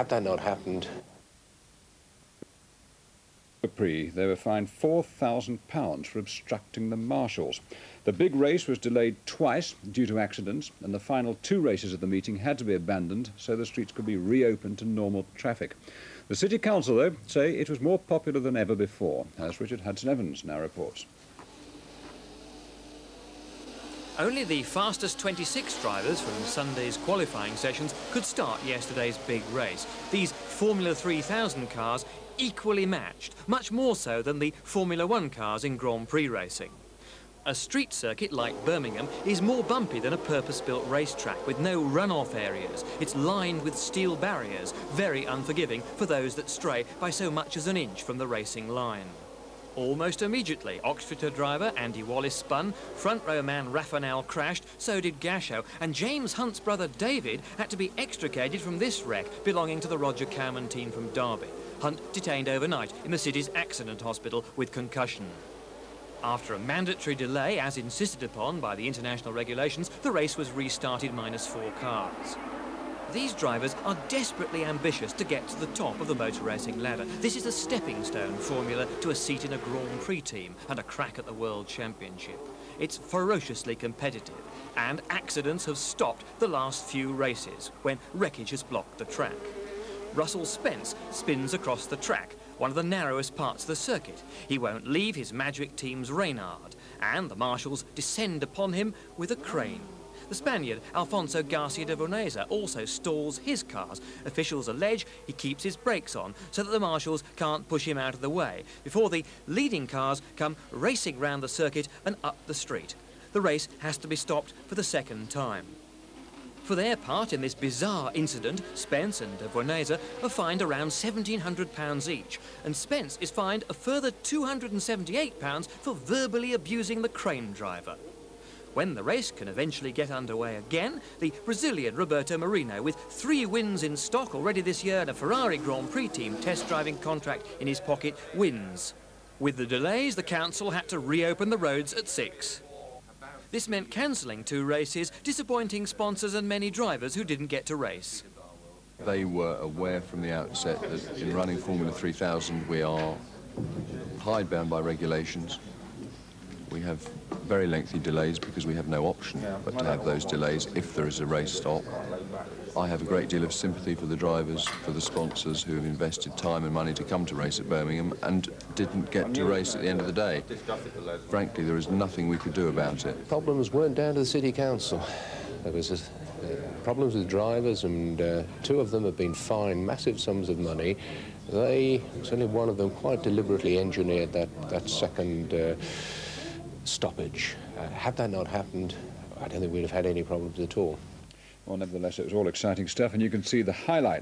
Had that not happened... Superprix, they were fined £4,000 for obstructing the marshals. The big race was delayed twice due to accidents, and the final 2 races of the meeting had to be abandoned so the streets could be reopened to normal traffic. The City Council, though, say it was more popular than ever before, as Richard Hudson-Evans now reports. Only the fastest 26 drivers from Sunday's qualifying sessions could start yesterday's big race. These Formula 3000 cars equally matched, much more so than the Formula 1 cars in Grand Prix racing. A street circuit like Birmingham is more bumpy than a purpose-built racetrack with no runoff areas. It's lined with steel barriers, very unforgiving for those that stray by so much as an inch from the racing line. Almost immediately, Oxfordshire driver Andy Wallace spun, front row man Raffanel crashed, so did Gashow, and James Hunt's brother David had to be extricated from this wreck belonging to the Roger Cowman team from Derby. Hunt detained overnight in the city's accident hospital with concussion. After a mandatory delay, as insisted upon by the international regulations, the race was restarted -4 cars. These drivers are desperately ambitious to get to the top of the motor racing ladder. This is a stepping stone formula to a seat in a Grand Prix team and a crack at the World Championship. It's ferociously competitive, and accidents have stopped the last few races when wreckage has blocked the track. Russell Spence spins across the track, one of the narrowest parts of the circuit. He won't leave his Magic team's Reynard, and the marshals descend upon him with a crane. The Spaniard, Alfonso Garcia de Boneza, also stalls his cars. Officials allege he keeps his brakes on so that the marshals can't push him out of the way before the leading cars come racing round the circuit and up the street. The race has to be stopped for the second time. For their part in this bizarre incident, Spence and de Boneza are fined around £1,700 each, and Spence is fined a further £278 for verbally abusing the crane driver. When the race can eventually get underway again, the Brazilian Roberto Marino, with 3 wins in stock already this year and a Ferrari Grand Prix team test driving contract in his pocket, wins. With the delays, the council had to reopen the roads at 6. This meant cancelling 2 races, disappointing sponsors and many drivers who didn't get to race. They were aware from the outset that in running Formula 3000 we are hidebound by regulations. We have very lengthy delays because we have no option but to have those delays if there is a race stop. I have a great deal of sympathy for the drivers, for the sponsors who have invested time and money to come to race at Birmingham and didn't get to race at the end of the day. Frankly, there is nothing we could do about it. Problems weren't down to the City Council. There was problems with drivers, and 2 of them have been fined massive sums of money. They, certainly one of them, quite deliberately engineered that second stoppage. Had that not happened, I don't think we'd have had any problems at all. Well, nevertheless, it was all exciting stuff, and you can see the highlight